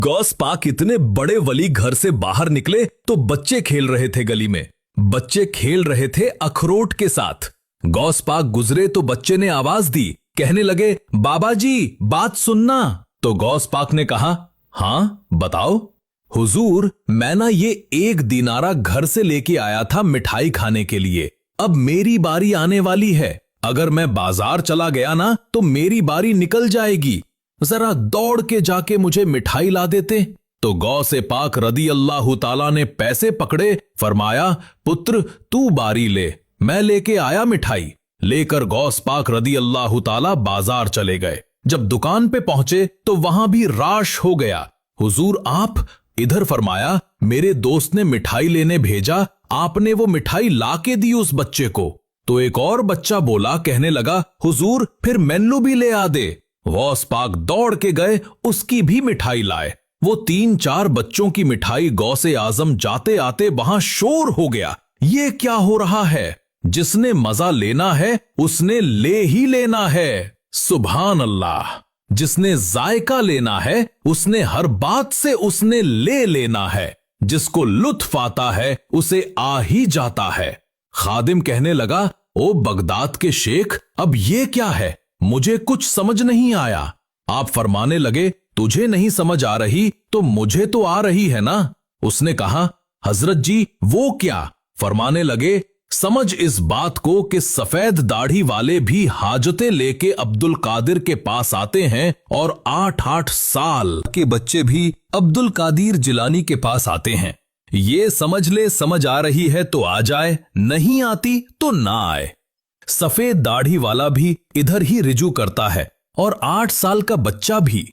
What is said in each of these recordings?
गौस पाक इतने बड़े वली घर से बाहर निकले तो बच्चे खेल रहे थे गली में। बच्चे खेल रहे थे अखरोट के साथ। गौस पाक गुजरे तो बच्चे ने आवाज दी, कहने लगे, बाबा जी बात सुनना। तो गौस पाक ने कहा, हाँ बताओ। हुजूर, मैं ना ये 1 दिनारा घर से लेके आया था मिठाई खाने के लिए। अब मेरी बारी आने वाली है। अगर मैं बाजार चला गया ना तो मेरी बारी निकल जाएगी। जरा दौड़ के जाके मुझे मिठाई ला देते। तो गौसे पाक रदी अल्लाह ताला ने पैसे पकड़े, फरमाया, पुत्र तू बारी ले, मैं लेके आया मिठाई। लेकर गौस पाक रदी अल्लाह ताला बाजार चले गए। जब दुकान पे पहुंचे तो वहां भी राश हो गया। हुजूर आप इधर, फरमाया, मेरे दोस्त ने मिठाई लेने भेजा, आपने वो मिठाई लाके दी उस बच्चे को। तो एक और बच्चा बोला, कहने लगा, हुजूर फिर मैनू भी ले आ दे। गौस पाक दौड़ के गए, उसकी भी मिठाई लाए। वो 3-4 बच्चों की मिठाई गौसे आजम जाते आते वहां शोर हो गया। ये क्या हो रहा है? जिसने मजा लेना है उसने ले ही लेना है। सुभान अल्लाह। जिसने जायका लेना है उसने हर बात से उसने ले लेना है। जिसको लुत्फ आता है उसे आ ही जाता है। खादिम कहने लगा, ओ बगदाद के शेख, अब ये क्या है? मुझे कुछ समझ नहीं आया। आप फरमाने लगे, तुझे नहीं समझ आ रही तो मुझे तो आ रही है ना। उसने कहा, हजरत जी वो क्या? फरमाने लगे, समझ इस बात को कि सफेद दाढ़ी वाले भी हाजतें लेके अब्दुल कादिर के पास आते हैं और 8-8 साल के बच्चे भी अब्दुल कादिर जिलानी के पास आते हैं। ये समझ ले, समझ आ रही है तो आ जाए, नहीं आती तो ना आए। सफेद दाढ़ी वाला भी इधर ही रिजू करता है और 8 साल का बच्चा भी।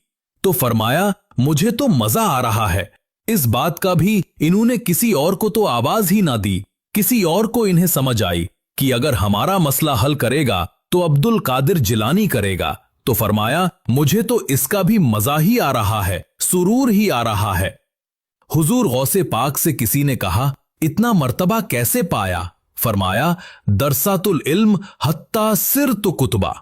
तो फरमाया, मुझे तो मजा आ रहा है। इस बात का भी इन्होंने किसी और को तो आवाज ही ना दी। किसी और को इन्हें समझ आई कि अगर हमारा मसला हल करेगा तो अब्दुल कादिर जिलानी करेगा। तो फरमाया, मुझे तो इसका भी मजा ही आ रहा है, सुरूर ही आ रहा है। हुजूर गौसे पाक से किसी ने कहा, इतना मर्तबा कैसे पाया? फरमाया, दरसातुल इल्म हत्ता सिर तो कुतबा।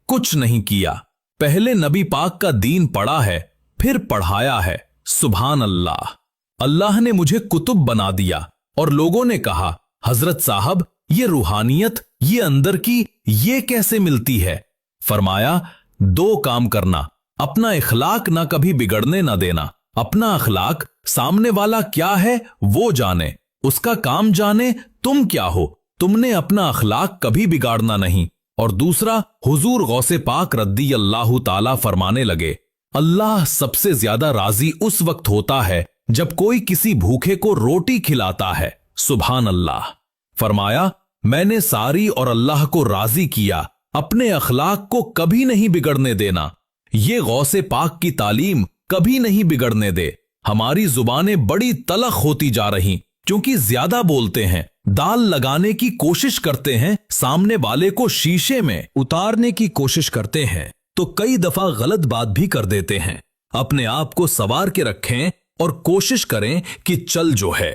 कुछ नहीं किया, पहले नबी पाक का दीन पढ़ा है, फिर पढ़ाया है। सुभान अल्लाह। अल्लाह ने मुझे कुतुब बना दिया। और लोगों ने कहा, हजरत साहब ये रूहानियत, ये अंदर की, ये कैसे मिलती है? फरमाया, 2 काम करना, अपना इखलाक ना कभी बिगड़ने ना देना। अपना अखलाक सामने वाला क्या है वो जाने, उसका काम जाने तुम क्या हो। तुमने अपना अखलाक कभी बिगाड़ना नहीं। और दूसरा, हुजूर गौसे पाक रद्दी अल्लाह ताला फरमाने लगे, अल्लाह सबसे ज्यादा राजी उस वक्त होता है जब कोई किसी भूखे को रोटी खिलाता है। सुभान अल्लाह। फरमाया, मैंने सारी और अल्लाह को राजी किया, अपने अखलाक को कभी नहीं बिगड़ने देना। ये गौसे पाक की तालीम कभी नहीं बिगड़ने दे। हमारी जुबानें बड़ी तलख होती जा रही क्योंकि ज्यादा बोलते हैं, दाल लगाने की कोशिश करते हैं, सामने वाले को शीशे में उतारने की कोशिश करते हैं तो कई दफा गलत बात भी कर देते हैं। अपने आप को सवार के रखें और कोशिश करें कि चल जो है